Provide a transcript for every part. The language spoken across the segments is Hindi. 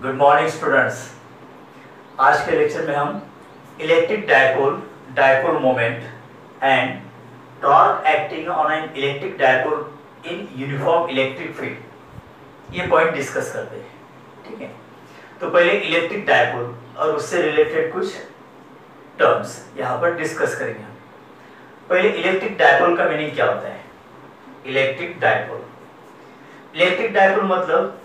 Good morning students. आज के लेक्चर में हम electric dipole, dipole moment and torque acting on an electric dipole in uniform electric field ये पॉइंट डिस्कस करते हैं। ठीक है, तो पहले इलेक्ट्रिक डायपोल और उससे रिलेटेड कुछ टर्म्स यहाँ पर डिस्कस करेंगे हम। पहले इलेक्ट्रिक डायपोल का मीनिंग क्या होता है? इलेक्ट्रिक डायपोल, इलेक्ट्रिक डायपोल मतलब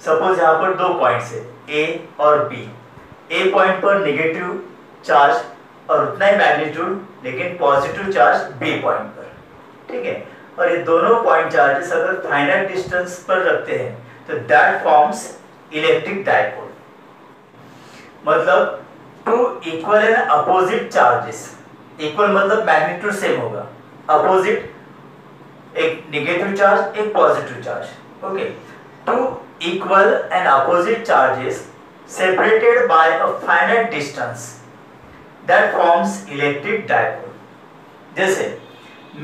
सपोज यहाँ पर दो पॉइंट्स है ए और बी। ए पॉइंट पर नेगेटिव चार्ज और उतना ही मैग्नीट्यूड लेकिन पॉजिटिव चार्ज बी पॉइंट पर। ठीक है, और ये दोनों पॉइंट चार्जेस अगर फाइनाइट डिस्टेंस पर रखते हैं तो दैट फॉर्म्स इलेक्ट्रिक डायपोल। मतलब two equal and opposite charges, equal मतलब मैग्नीट्यूड सेम होगा, अपोजिट एक नेगेटिव चार्ज एक positive charge. Okay, to equal and opposite charges separated by a finite distance that forms electric dipole। जैसे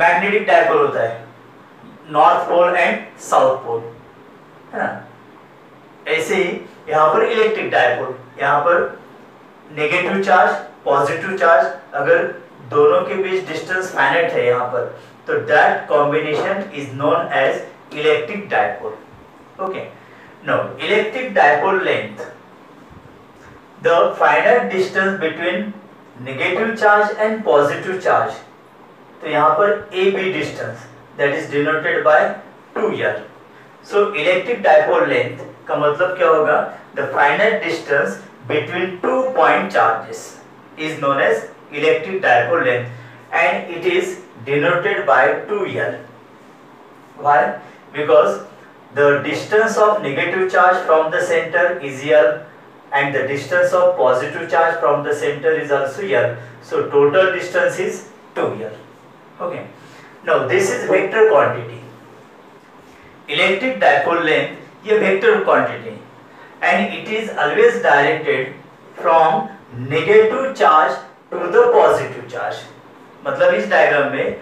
मैग्नेटिक डायपोल होता है north pole and south pole, है ना। ऐसे ही यहाँ पर इलेक्ट्रिक डायपोल, यहाँ पर नेगेटिव चार्ज पॉजिटिव चार्ज, अगर दोनों के बीच डिस्टेंस फाइनाइट है यहाँ पर तो that combination is known as electric dipole. Okay, now electric dipole length, the finite distance between negative charge and positive charge, तो यहाँ पर AB distance that is denoted by 2L। so electric dipole length का मतलब क्या होगा? the finite distance between two point charges is known as electric dipole length and it is denoted by 2L। why? because the distance of negative charge from the center is L and the distance of positive charge from the center is also L, so total distance is 2L। okay, now this is vector quantity। electric dipole length ये vector quantity and it is always directed from negative charge to the positive charge। मतलब इस डायग्राम में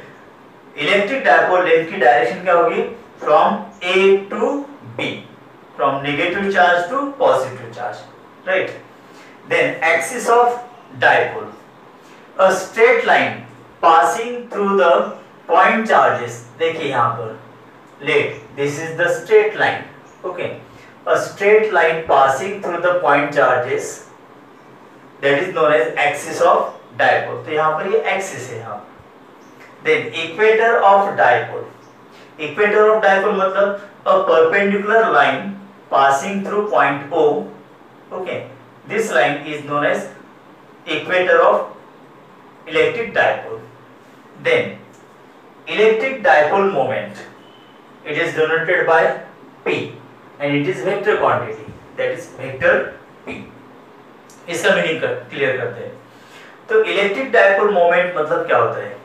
इलेक्ट्रिक डायपोल लेंथ की डायरेक्शन क्या होगी? from A to B, from negative charge to positive charge, right? Then axis of dipole, a straight line passing through the point charges। देखिए यहाँ पर let this is the straight line। okay, a straight line passing through the point charges that is known as axis of dipole। तो यहाँ पर ये axis है यहाँ। then equator of dipole, equator of dipole मतलब a perpendicular line passing through point O। okay, this line is known as equator of electric dipole। then electric dipole moment, it is denoted by P and it is vector quantity, that is vector P। इसका मीनिंग क्लियर करते हैं। तो इलेक्ट्रिक डायपोल मोमेंट मतलब क्या होता है?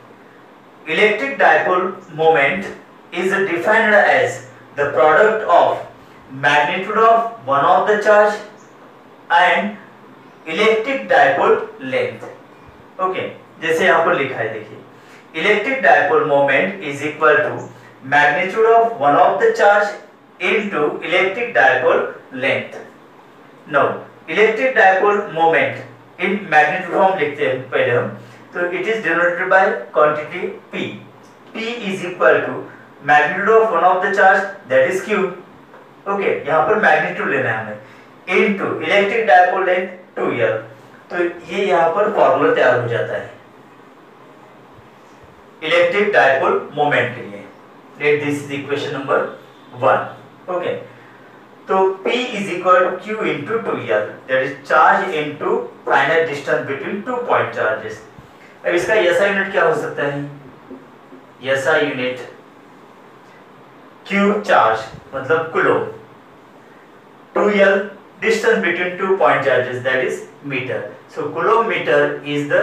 Electric dipole moment is defined as the product of magnitude of one of the charge and electric dipole length। okay, जैसे यहाँ पर लिखा है देखिए, electric dipole moment is equal to magnitude of one of the charge into electric dipole length। now electric dipole moment in magnitude form लिखते हैं पहले हम, तो it is denoted by quantity P। P is equal to magnitude of one of the charge that is Q। Okay, यहाँ पर मैग्नीट्यूड लेना है हमें into electric dipole length 2L। तो ये यहाँ पर फॉर्मूला तैयार हो जाता है इलेक्ट्रिक डायपोल मोमेंट के लिए। Let this is equation number 1। Okay, तो P is equal to Q into 2L that is charge into finite distance between two point charges. अब इसका SI यूनिट क्या हो सकता है? SI यूनिट Q चार्ज मतलब coulomb, 2L distance between two point charges that is meter, so coulometer is the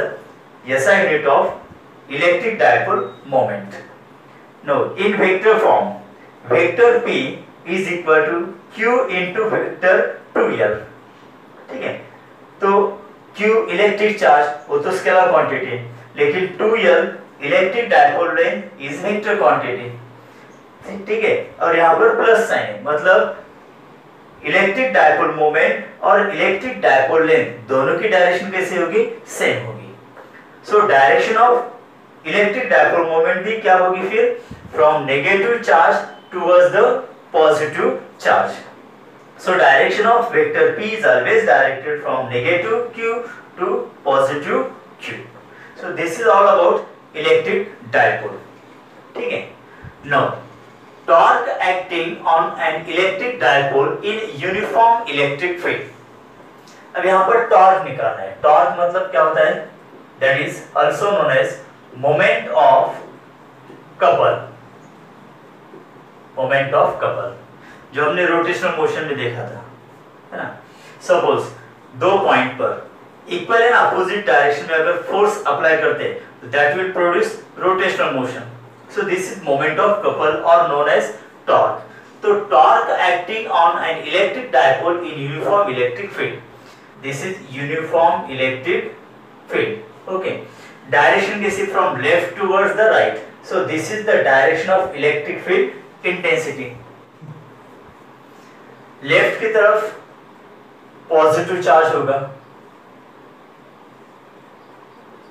SI unit of electric dipole moment। now in vector form, vector P is equal to Q into vector 2L। ठीक है, तो Q इलेक्ट्रिक चार्ज वो तो स्केलर क्वांटिटी, लेकिन 2L electric dipole length is vector quantity. ठीक है, और यहाँ पर प्लस साइन है मतलब इलेक्ट्रिक डायपोल मोमेंट और इलेक्ट्रिक डायपोल लेंथ दोनों की डायरेक्शन कैसे होगी, सेम होगी। So direction of electric dipole moment भी क्या होगी फिर, from negative charge towards the positive charge. So direction of vector p is always directed from negative q to positive q. So this is all about electric dipole. ठीक है। Now torque acting on an electric dipole in uniform electric field. अब यहाँ पर टॉर्क निकालना है। टॉर्क मतलब क्या होता है, that is also known as moment of couple. Moment of couple जो हमने रोटेशनल मोशन में देखा था, है ना। सपोज दो पॉइंट पर इक्वल एंड अपोजिट डायरेक्शन में अगर फोर्स अप्लाई करते हैं तो that will produce rotational motion. So this is moment of couple और नोन एज टॉर्क। तो torque acting on an electric dipole in uniform electric field, this is uniform electric field. Okay, direction कैसी, from left towards the right. So this is the direction of electric field intensity. Left की तरफ पॉजिटिव चार्ज होगा,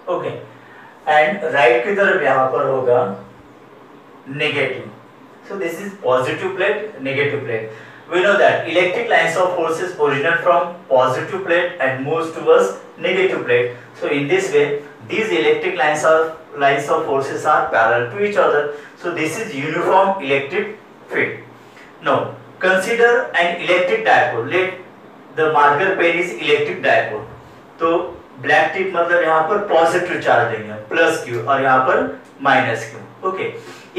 ओके, एंड राइट की तरफ यहां पर होगा negative. So this is positive plate, negative plate. We know that electric lines of forces originate from positive plate and moves towards negative plate. So in this way, these electric lines of forces are parallel to each other. So this is uniform electric field. Now consider an electric dipole. Let the marker pen is electric dipole. तो ब्लैक टिप मतलब यहाँ पर पॉजिटिव चार्ज देंगे प्लस क्यू और यहाँ पर minus Q. Okay,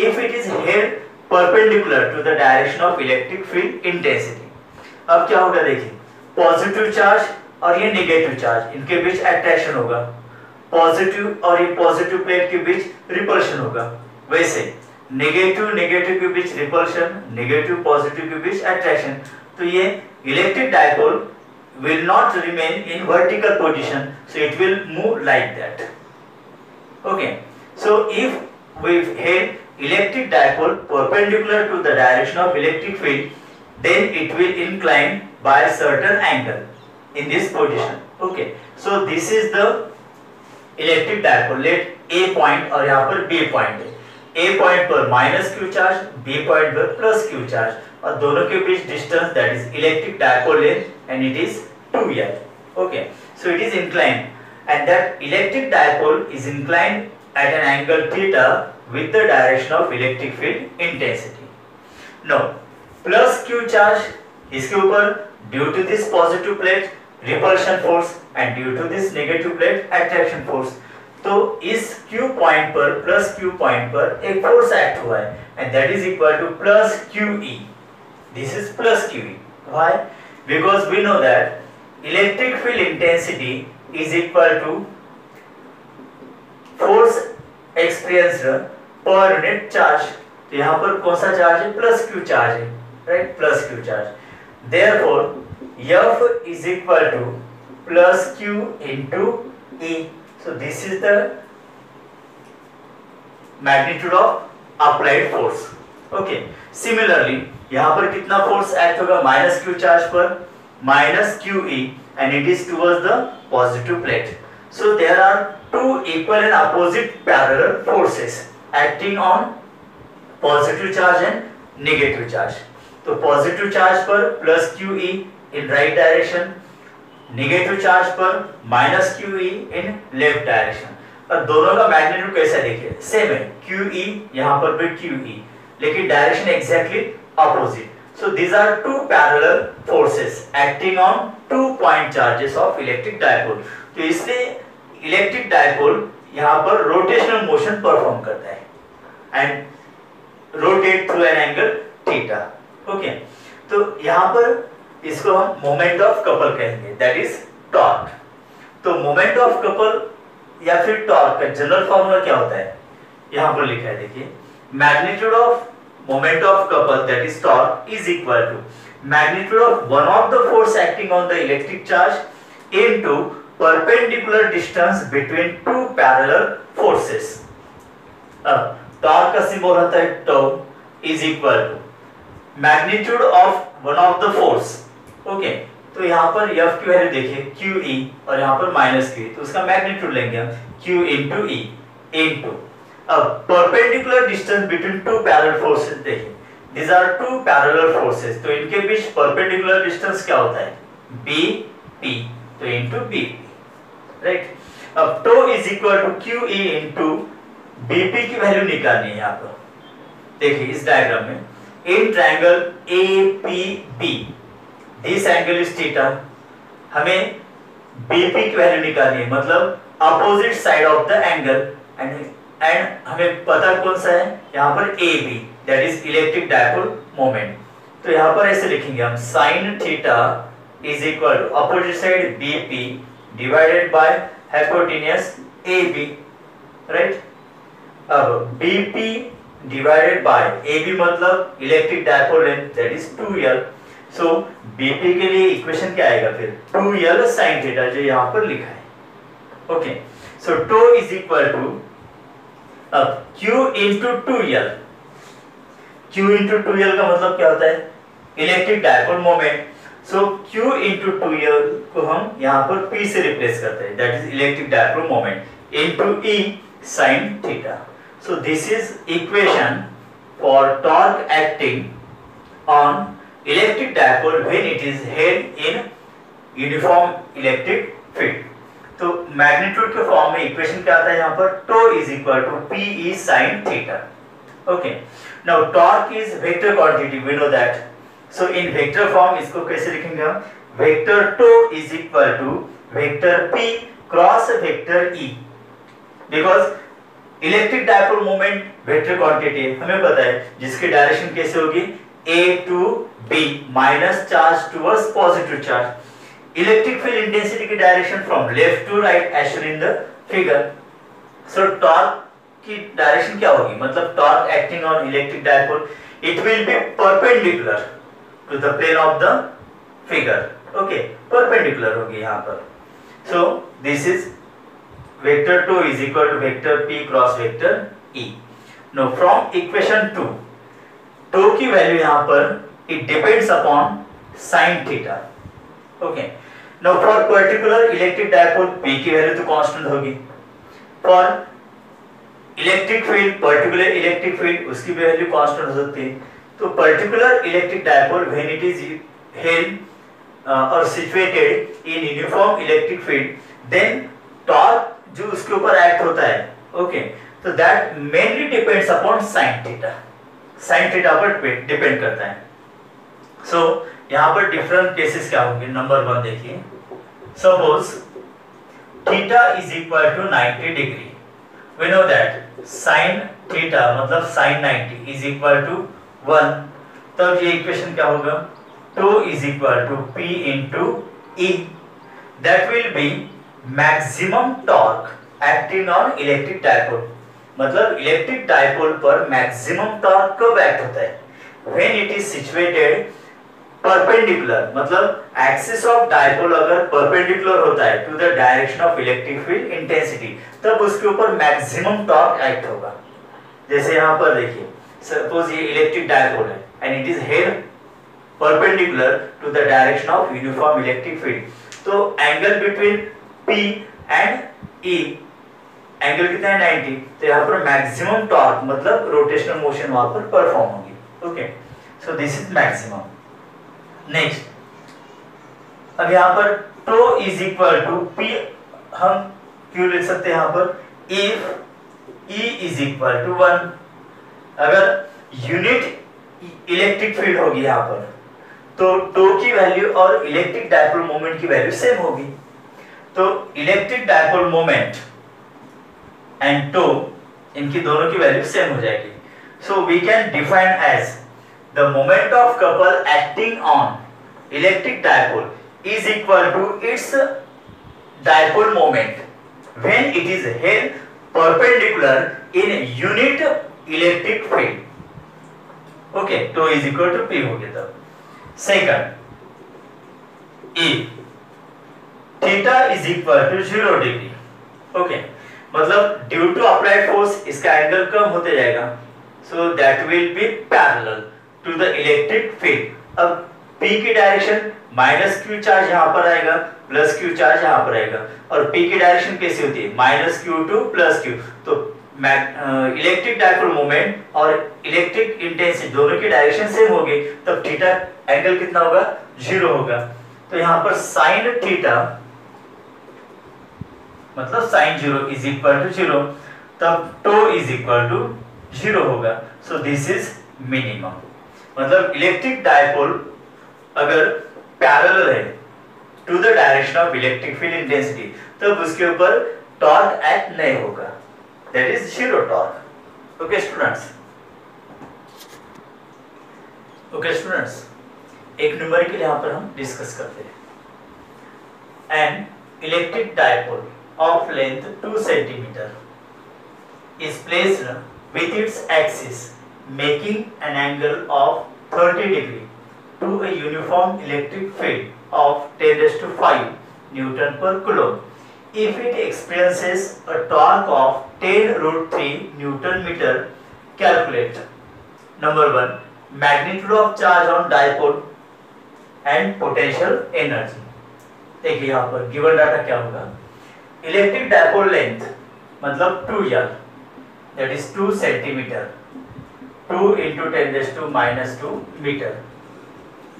if it is held perpendicular to the direction of electric field intensity. अब क्या होगा देखिए, पॉजिटिव चार्ज और ये नेगेटिव चार्ज, इनके बीच अट्रैक्शन होगा, पॉजिटिव और ये पॉजिटिव प्लेट के बीच रिपल्शन होगा। वैसे नेगेटिव नेगेटिव के बीच रिपल्शन, नेगेटिव पॉजिटिव के बीच अट्रैक्शन। तो ये electric dipole will not remain in vertical position, so it will move like that. Okay, so if we held electric dipole perpendicular to the direction of electric field, then it will incline by a certain angle in this position. Okay, so this is the electric dipole. Let A point और यहाँ पर B point है। A point पर minus Q charge, B point पर plus Q charge, और दोनों के बीच distance that is electric dipole length and it is 2L. Okay, so it is inclined, and that electric dipole is inclined at an angle theta with the direction of electric field intensity. Now, plus Q charge इसके ऊपर due to this positive plate repulsion force and due to this negative plate attraction force. तो इस Q point पर plus Q point पर एक force act हुआ है and that is equal to plus QE. This is plus QE. Why? Because we know that electric field intensity is equal to force experienced per unit charge. तो यहाँ पर कौन सा चार्ज है, प्लस क्यू चार्ज है, right, plus Q charge. Therefore F is equal to plus Q into E. So this is the magnitude of applied force. Okay. Similarly, यहाँ पर कितना फोर्स एक्ट होगा, माइनस क्यू चार्ज पर minus QE and it is towards the positive plate. So there are two equal and opposite parallel forces acting on positive charge and negative charge. तो positive charge पर plus QE in right direction, negative charge पर minus QE in left direction. और दोनों का मैग्नीट्यूड कैसा देखिए, सेम है, QE यहाँ पर भी QE, लेकिन direction exactly opposite. So these are two parallel forces acting on two point charges of electric dipole. तो इसलिए इलेक्ट्रिक डायपोल यहाँ पर रोटेशनल मोशन परफॉर्म करता है and rotate through an angle theta. Okay, तो यहाँ पर इसको हम मोमेंट ऑफ कपल कहेंगे, दैट इज टॉर्क. तो मोमेंट ऑफ कपल या फिर टॉर्क का जनरल फॉर्मूला क्या होता है, यहाँ पर लिखा है, देखिए, magnitude of moment of couple, that is torque, is equal to magnitude of one of the force acting on the electric charge into perpendicular distance between two parallel forces. Torque का सिंबल होता है tau, is equal to magnitude of one of the force okay, तो यहाँ पर F की वैल्यू देखिए QE और यहाँ पर माइनस QE, तो उसका मैग्नीट्यूड लेंगे हम Q इंटू E इंटू, अब perpendicular distance between to parallel forces देखिए, these are two parallel forces, तो इनके बीच परपेंडिकुलर डिस्टेंस क्या होता है BP, तो इंटू BP, राइट। अब tau is equal to QE into BP की वैल्यू निकालनी है यहाँ पर, देखिए इस डायग्राम में in triangle APB this angle is theta, हमें BP की वैल्यू निकालनी है, मतलब opposite side of the angle, and हमें पता कौन सा है यहाँ पर AB, that is electric dipole moment. तो यहाँ पर ऐसे लिखेंगे हम sine theta is equal to opposite side BP divided by hypotenuse AB, right. अब BP डिवाइडेड बाय AB मतलब electric dipole length, that is 2L। So BP के लिए इक्वेशन क्या आएगा फिर 2L sin थीटा, जो यहाँ पर लिखा है। Okay, so tau is equal to, अब Q into 2L, Q into 2L का मतलब क्या होता है electric dipole moment. So Q into 2L को हम यहाँ पर P से रिप्लेस करते हैं, that is electric dipole moment into E sin theta. So this is equation for torque acting on electric dipole when it is held in uniform electric field. तो मैग्नीट्यूड के फॉर्म में इक्वेशन क्या आता है यहाँ पर tau is equal to PE sin theta. Okay, now torque is vector quantity, we know that. So in vector form इसको कैसे लिखेंगे हम, vector tau is equal to vector P cross vector E, because electric dipole moment vector quantity है, हमें पता है जिसकी डायरेक्शन कैसे होगी A to B, minus charge towards positive charge. Electric field intensity की direction from left to right as shown in the figure. So torque की डायरेक्शन क्या होगी, मतलब torque acting on electric dipole, it will be perpendicular to the plane of the figure. Okay, perpendicular होगी यहाँ पर। सो this is vector 2 is equal to vector P cross vector E. Now from equation 2, to की वैल्यू यहाँ पर it depends upon sin theta. Okay. Now for particular electric dipole P की वैल्यू तो कांस्टेंट होगी। For electric field, particular electric field, उसकी भी वैल्यू कांस्टेंट हो सकती है। तो particular electric dipole when it is held और situated in uniform electric field, then torque जो उसके ऊपर एक्ट होता है, ओके, तो that mainly depends upon sin theta, sin theta पर डिपेंड करता है। सो यहाँ पर डिफरेंट केसेस क्या होंगे, नंबर 1 देखिए, suppose theta is equal to 90 degree, we know that sin theta मतलब sin 90 इज इक्वल टू 1, तब ये इक्वेशन क्या होगा, tau is equal to P into E, that will be maximum torque acting on electric dipole, मतलब इलेक्ट्रिक डायपोल पर मैक्सिमम टॉर्क कब एक्ट होता है, when it is situated perpendicular, मतलब एक्सिस ऑफ डायपोल अगर परपेंडिकुलर होता है to the direction of electric field intensity, तब उसके ऊपर मैक्सिमम टॉर्क एक्ट होगा। जैसे यहाँ पर देखिए, सपोज ये इलेक्ट्रिक डायपोल है and it is held perpendicular to the direction of uniform electric field, तो angle between P and E, angle कितना है 90, तो यहाँ पर मैक्सिमम टॉर्क मतलब रोटेशनल मोशन वहां पर परफॉर्म होगी। Okay, so this is maximum. Next, अब यहाँ पर tau is equal to P, हम क्यों लिख सकते हैं यहाँ पर, if E is equal to 1, अगर यूनिट इलेक्ट्रिक फील्ड होगी यहाँ पर, तो टो की वैल्यू और इलेक्ट्रिक डायपोल मोमेंट की वैल्यू सेम होगी। तो electric dipole moment and tau, इनकी दोनों की वैल्यू सेम हो जाएगी। So we can define as the moment of couple acting on electric dipole is equal to its dipole moment when it is held perpendicular in unit electric field. Okay, tau is equal to P हो गया। तब second, theta is equal to 0 degree, okay, मतलब ड्यू टू अप्लाइड फोर्स इसका एंगल कम होते जाएगा, so that will be parallel to the electric field. अब P की डायरेक्शन माइनस क्यू चार्ज यहाँ पर आएगा, प्लस क्यू चार्ज यहाँ पर आएगा, और P की डायरेक्शन कैसी होती है, minus Q two plus Q. तो इलेक्ट्रिक डायपोल मोमेंट और इलेक्ट्रिक इंटेंसिटी दोनों की डायरेक्शन सेम होगी, तब थीटा एंगल कितना होगा, 0 होगा। तो यहाँ पर साइन थीटा मतलब साइन 0 इज इक्वल टू 0, तब टो इज इक्वल टू 0 होगा। So this is minimum. मतलब इलेक्ट्रिक डायपोल अगर पैरेलल है to the direction of electric field intensity, तब उसके ऊपर टॉर्क एक्ट नहीं होगा, that is 0 torque. Okay students, एक न्यूमेरिकल यहाँ पर हम डिस्कस करते हैं। An electric dipole of length 2 centimeter is placed with its axis making an angle of 30 degree to a uniform electric field of 10⁵ Newton per coulomb. If it experiences a torque of 10√3 Newton meter, calculate number 1 magnitude of charge on dipole and potential energy। देखिए यहाँ पर गिवन डाटा क्या होगा, इलेक्ट्रिक डायपोल लेंथ मतलब 2L that is 2 centimeter, 2 into 10⁻² meter,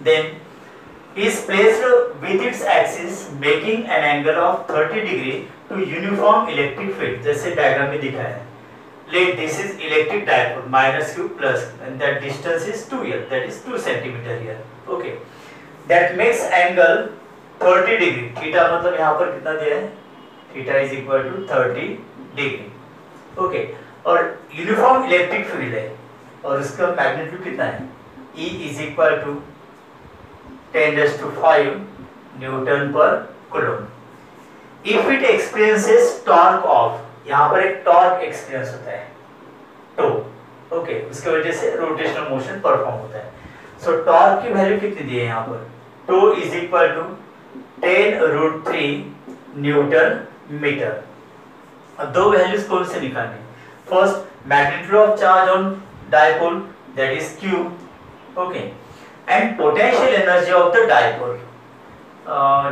then is placed with its axis making an angle of 30 degree to uniform electric field, जैसे डायग्राम में दिखाया है। Let this is electric dipole minus q plus and that distance is 2L, that is 2 centimeter here, okay, that makes angle 30 degree। Theta मतलब यहाँ पर कितना दिया है, theta is equal to 30 degree, okay. और यूनिफॉर्म इलेक्ट्रिक फील्ड है और इसका मैग्नीट्यूड कितना है, E is equal to 10⁵ newton per coulomb. If it experiences torque of, यहाँ पर एक टॉर्क एक्सपीरियंस होता है टो, ओके, उसके वजह से रोटेशनल मोशन परफॉर्म होता है। सो टॉर्क की वैल्यू कितनी दी है यहाँ पर, tau is equal to 10√3 newton metre. अब दो वैल्यूज कौन से निकालने, first magnitude of charge on dipole that is Q, okay, and potential energy of the dipole.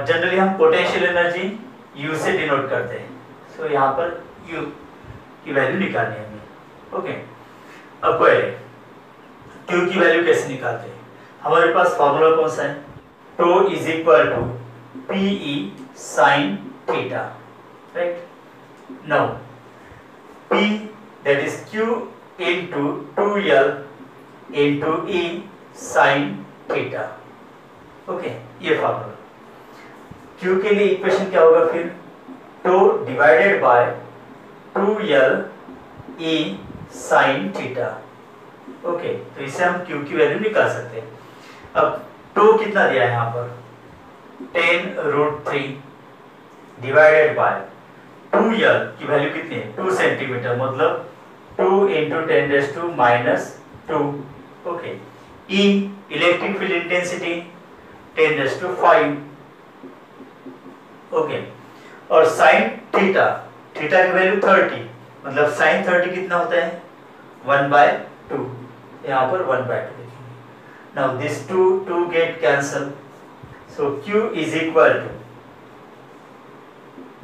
Generally हम पोटेंशियल एनर्जी U से डिनोट करते हैं, सो यहाँ पर U की वैल्यू निकालनी है हमें, ओके। अब पहले Q की वैल्यू कैसे निकालते हैं, हमारे पास फॉर्मूला कौन सा है, tau is equal to PE sin theta, right? Now P that is Q into 2L into E sin theta, okay, ये फॉर्मूला। Q के लिए इक्वेशन क्या होगा फिर, tau divided by 2L E sin theta, okay. तो इससे हम Q की वैल्यू निकाल सकते हैं। अब टो कितना दिया है यहाँ पर, 10√3 डिवाइडेड बाय 2L की वैल्यू कितनी है, 2 सेंटीमीटर, मतलब 2 into 10⁻², okay. E electric field intensity 10⁵, okay. और साइन थीटा, थीटा की वैल्यू 30, मतलब साइन 30 कितना होता है, 1/2, यहाँ पर 1/2 लिखेंगे। Now this 2 get cancel, so Q is equal to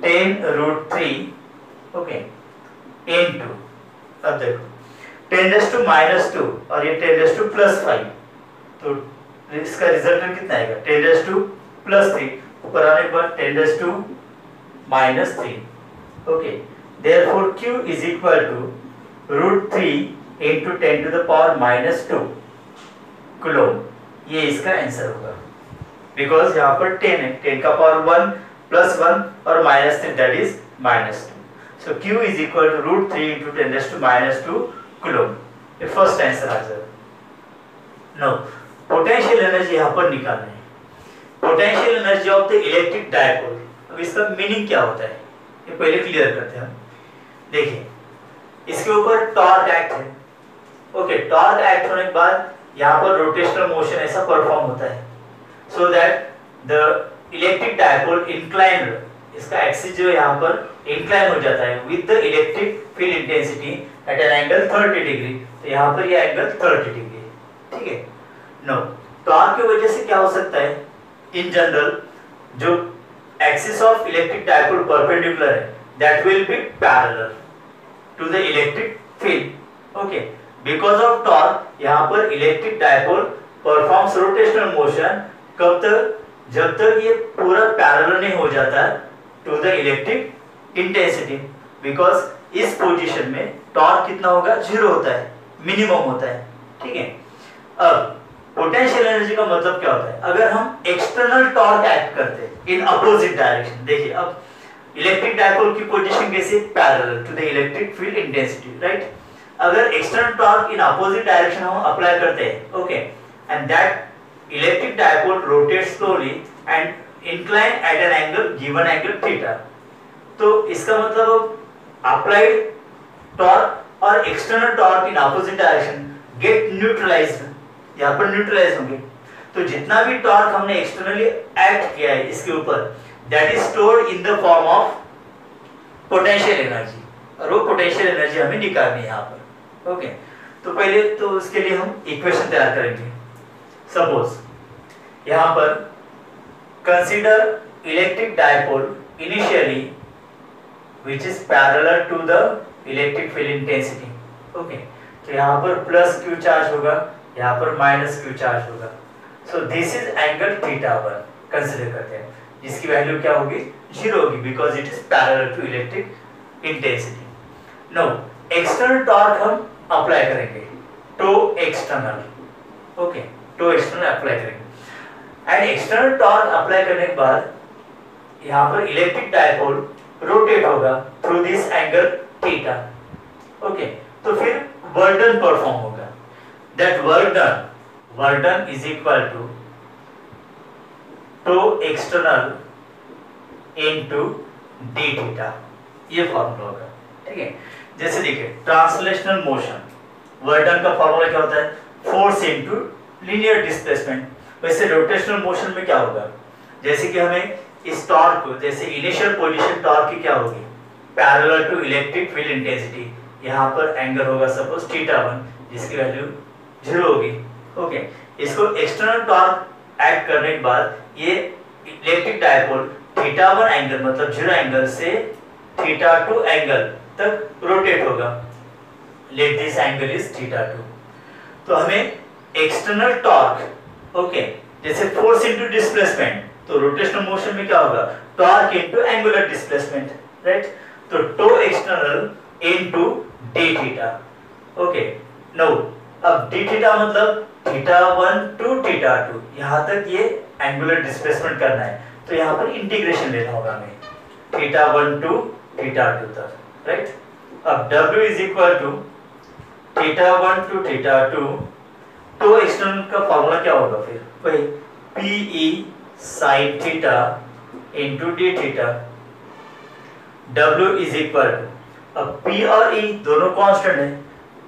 10√3, okay, into, अब देखो 10⁻² और ये 10⁻+5, तो इसका रिजल्टेंट कितना आएगा, 10⁻+3, ऊपर आने के बाद 10⁻³ okay. Therefore Q is equal to √3 into 10⁻⁻² coulomb, ये इसका आंसर होगा, बिकॉज यहाँ पर 10 है, 10 का पावर 1 प्लस 1 और -3 that is -2, so Q is equal to √3 into 10⁻² coulomb, ये फर्स्ट आंसर आ जाएगा। नो, पोटेंशियल एनर्जी यहाँ पर निकालना है, potential energy of the electric dipole. अब इसका मीनिंग क्या होता है ये पहले क्लियर करते हैं हम। देखिए इसके ऊपर टॉर्क एक्ट है, ओके, टॉर्क एक्ट होने के बाद यहाँ पर रोटेशनल मोशन ऐसा परफॉर्म होता है, so that the electric dipole incline, इसका एक्सिस जो यहाँ पर इंक्लाइन हो जाता है with the electric field intensity at an angle 30 degree, तो यहाँ पर ये एंगल 30 डिग्री है, ठीक है। नो, टॉर्क की वजह से क्या हो सकता है, इन जनरल जो axis of electric dipole perpendicular है that will be parallel to the electric field. Okay, because of torque यहाँ पर electric dipole performs rotational motion कब तक, जब तक ये पूरा पैरेलल नहीं हो जाता to the electric intensity, because इस पोजीशन में टॉर्क कितना होगा, 0 होता है, मिनिमम होता है। ठीक है, अब पोटेंशियल एनर्जी का मतलब क्या होता है, अगर हम एक्सटर्नल टॉर्क एक्ट करते हैं इन अपोजिट डायरेक्शन, देखिए अब इलेक्ट्रिक डायपोल की पोजीशन कैसे, parallel to the electric field intensity, right. अगर external torque in opposite direction हम अप्लाई करते हैं, okay, and that electric dipole rotates slowly and incline at an angle given angle theta, तो इसका मतलब अप्लाइड टॉर्क और external torque in opposite direction get neutralised, यहाँ पर न्यूट्रलाइज होंगे। तो जितना भी टॉर्क हमने एक्सटर्नली एक्ट किया है इसके ऊपर, that is stored in the form of potential energy, और वो पोटेंशियल एनर्जी हमें निकालनी है यहाँ पर। ओके, तो पहले तो उसके लिए हम इक्वेशन तैयार करेंगे। सपोज यहाँ पर consider electric dipole initially which is parallel to the electric field intensity. Okay, तो यहाँ पर प्लस क्यू चार्ज होगा, यहाँ पर माइनस क्यू चार्ज होगा। So this is angle theta 1 consider करते हैं, जिसकी वैल्यू क्या होगी, 0 होगी, because it is parallel to electric intensity. No external torque हम अप्लाई करेंगे, tau external, okay, tau external apply करेंगे, एंड एक्सटर्नल टॉर्क अप्लाई करने के बाद यहाँ पर इलेक्ट्रिक डायपोल रोटेट होगा through this angle theta. Okay, तो फिर वर्क डन परफॉर्म होगा, that work done is equal to to external into d theta, ये फॉर्मूला होगा। ठीक है, जैसे देखिए ट्रांसलेशनल मोशन, वर्क डन का फॉर्मूला क्या होता है, फोर्स इनटू लीनियर डिस्प्लेसमेंट। वैसे रोटेशनल मोशन में क्या होगा, जैसे कि हमें इस टॉर्क को, जैसे इनिशियल पोजीशन टॉर्क की क्या होगी, parallel to electric field intensity, यहाँ पर एंगल होगा सपोज थीटा 1, जिसकी वैल्यू 0 होगी। ओके, इसको एक्सटर्नल टॉर्क ऐड करने के बाद ये इलेक्ट्रिक डायपोल थीटा 1 एंगल मतलब 0 एंगल से थीटा 2 एंगल तक रोटेट होगा, let this angle is theta 2। तो हमें एक्सटर्नल टॉर्क, ओके, जैसे फोर्स इनटू डिस्प्लेसमेंट, तो रोटेशनल मोशन में क्या होगा, torque into angular displacement, right. तो tau external into d theta. Okay, no अब डी थीटा मतलब थीटा 1 टू थीटा 2, यहाँ तक ये एंगुलर डिस्प्लेसमेंट करना है, तो यहाँ पर इंटीग्रेशन लेना होगा हमें थीटा 1 टू थीटा 2 तक, राइट। अब W is equal to theta 1 to theta 2, तो एक्सटर्नल का फॉर्मूला क्या होगा फिर, वही PE sin theta into d theta. W is equal to, अब P और E दोनों कांस्टेंट है,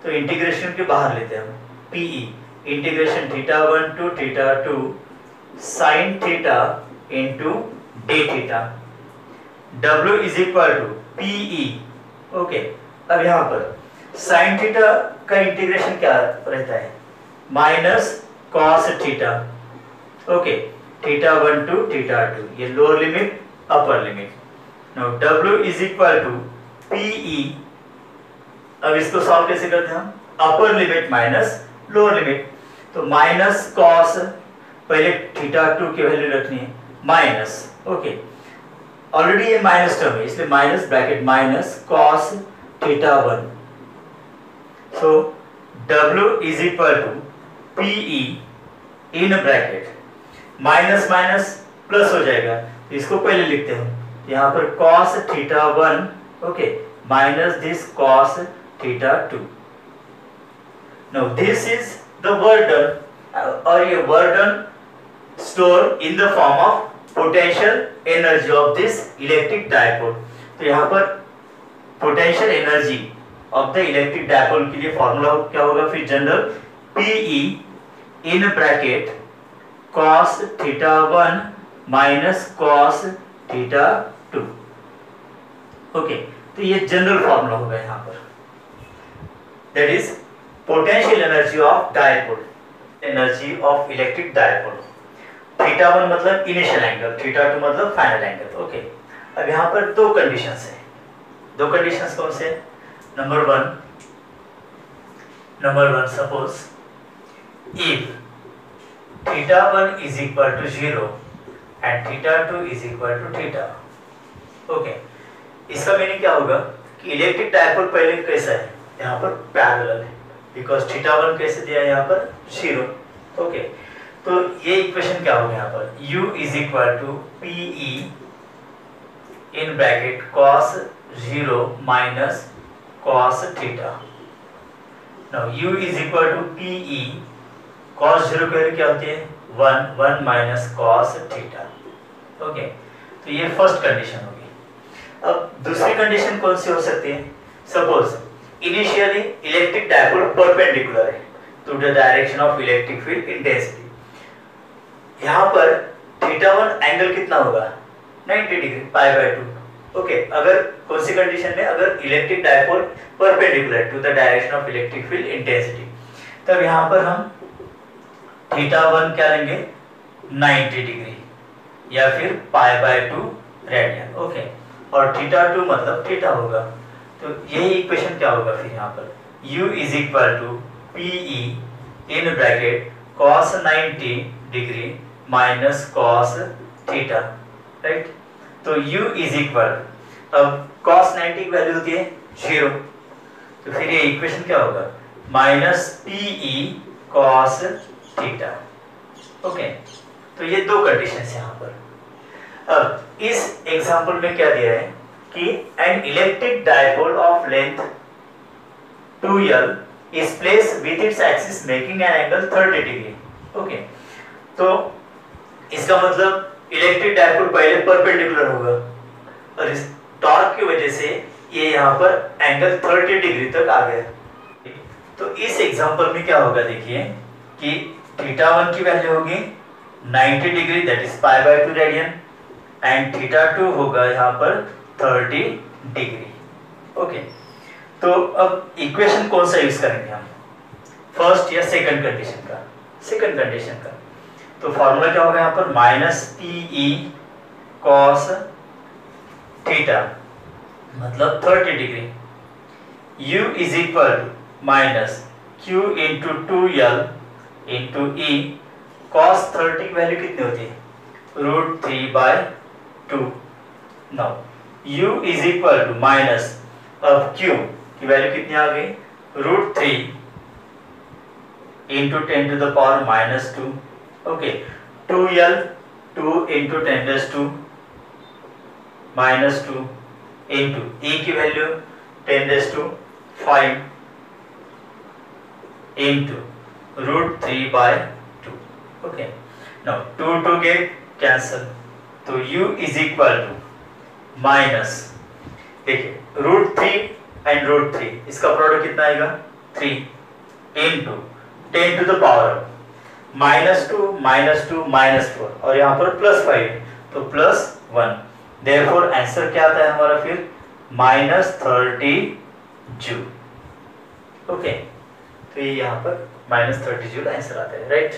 तो इंटीग्रेशन के बाहर लेते हैं हम, PE integration theta 1 to theta 2 sin theta into d theta. W is equal to PE। Okay, अब यहाँ पर sin थीटा का इंटीग्रेशन क्या रहता है, minus cos theta. Okay, theta 1 to theta 2, ये lower limit upper limit. Now W is equal to PE, अब इसको सॉल्व कैसे करते हैं हम, upper limit minus lower limit, तो माइनस cos, पहले थीटा 2 की वैल्यू रखनी है, माइनस, ओके, ऑलरेडी ये माइनस टर्म है इसलिए minus bracket minus cos theta 1। So W is equal to PE in bracket, minus minus plus हो जाएगा, तो इसको पहले लिखते हैं यहाँ पर cos theta 1, okay, minus this cos theta 2। Now this is the work done, और ये work done store in the form of potential energy of this electric dipole. तो यहाँ पर potential energy of the electric dipole के लिए फॉर्मूला क्या होगा फिर general, PE in bracket cos theta 1 minus cos theta 2। Okay, तो ये जनरल फॉर्मूला होगा यहाँ पर, that is potential energy of dipole, energy of electric dipole. Theta 1 मतलब इनिशियल एंगल, थीटा 2 मतलब फाइनल एंगल। ओके, अब यहाँ पर दो कंडीशंस है। दो कंडीशंस कौन से? Number one suppose if theta 1 is equal to 0 and theta 2 is equal to theta. Okay, इसका मीनिंग क्या होगा कि इलेक्ट्रिक डायपोल पहले कैसा है, यहाँ पर पैरेलल है, बिकॉज थीटा 1 कैसे दिया है यहाँ पर 0। ओके, तो ये इक्वेशन क्या होगा यहाँ पर, u is equal to P E in bracket cos 0 minus cos theta. Now u is equal to P E, cos 0 की वैल्यू क्या होती है 1 माइनस cos थीटा। ओके, तो ये फर्स्ट कंडीशन होगी। अब दूसरी कंडीशन कौन सी हो सकती है? Suppose initially electric dipole perpendicular है to the direction of electric field intensity. यहाँ पर थीटा 1 एंगल कितना होगा 90 डिग्री, π/2। ओके, अगर कौन सी कंडीशन में, अगर electric dipole perpendicular to the direction of electric field intensity, तब यहाँ पर हम थीटा 1 क्या लेंगे 90 डिग्री या फिर π/2 रेडियन। ओके, और थीटा 2 मतलब थीटा होगा। तो यही इक्वेशन क्या होगा फिर यहाँ पर, u is equal to P E in bracket cos 90 degree minus cos theta, right. तो u इज इक्वल, अब cos 90 की वैल्यू होती है 0, तो फिर ये इक्वेशन क्या होगा minus P E cos theta. Okay, तो ये दो कंडीशन है यहाँ पर। अब इस एग्जांपल में क्या दिया है कि N electric dipole of length 2l is placed with its axis making an angle 30 degree. Okay, तो इसका मतलब इलेक्ट्रिक डायपोल पहले परपेंडिकुलर होगा और इस टॉर्क की वजह से ये यहाँ पर एंगल 30 डिग्री तक आ गया। तो इस एग्जांपल में क्या होगा देखिए कि थीटा 1 की वैल्यू होगी 90 degree that is π/2 radian and theta 2 होगा यहाँ पर 30 डिग्री। ओके, तो अब इक्वेशन कौन सा यूज करेंगे हम, फर्स्ट या सेकंड कंडीशन का? सेकंड कंडीशन का। तो फॉर्मूला क्या होगा यहाँ पर minus P E cos theta मतलब 30 degree, u is equal to minus q into 2l into E. Cos 30 की वैल्यू कितनी होती है √3/2। Now u is equal to minus, अब q की वैल्यू कितनी आ गई √3 into 10 to the power -2। Okay, 2l 2 into 10⁻² -2 into e की value 10⁵ into √3/2। Okay, now 2 get cancel, तो u is equal to minus, देखिए √3 एंड √3 इसका प्रोडक्ट कितना आएगा 3 इंटू 10 टू द पावर -2 -4 और यहाँ पर +5 तो +1। देयरफॉर आंसर क्या आता है हमारा फिर -30 जूल। ओके, तो ये यहाँ पर -30 जूल आंसर आता है, राइट।